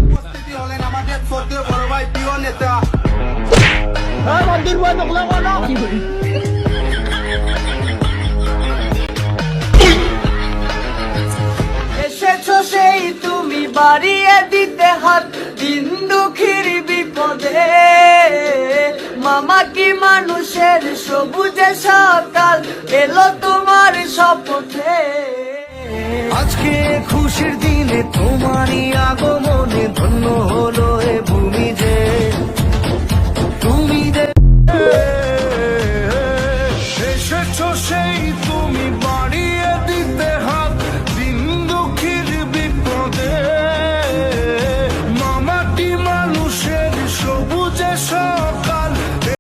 উপস্থিতি হলেন আমাদের শ্রদ্ধেয় বড় ভাই প্রিয় নেতা এসেছো সেই তুমি বাড়িয়ে দিতে হাত দিন দুঃখীর বিপদে মামা কি মানুষের সবুজে সকাল এলো তোমার শপথে আজকে খুশির দিনে তোমারই আগমনে ধন্য হলো এ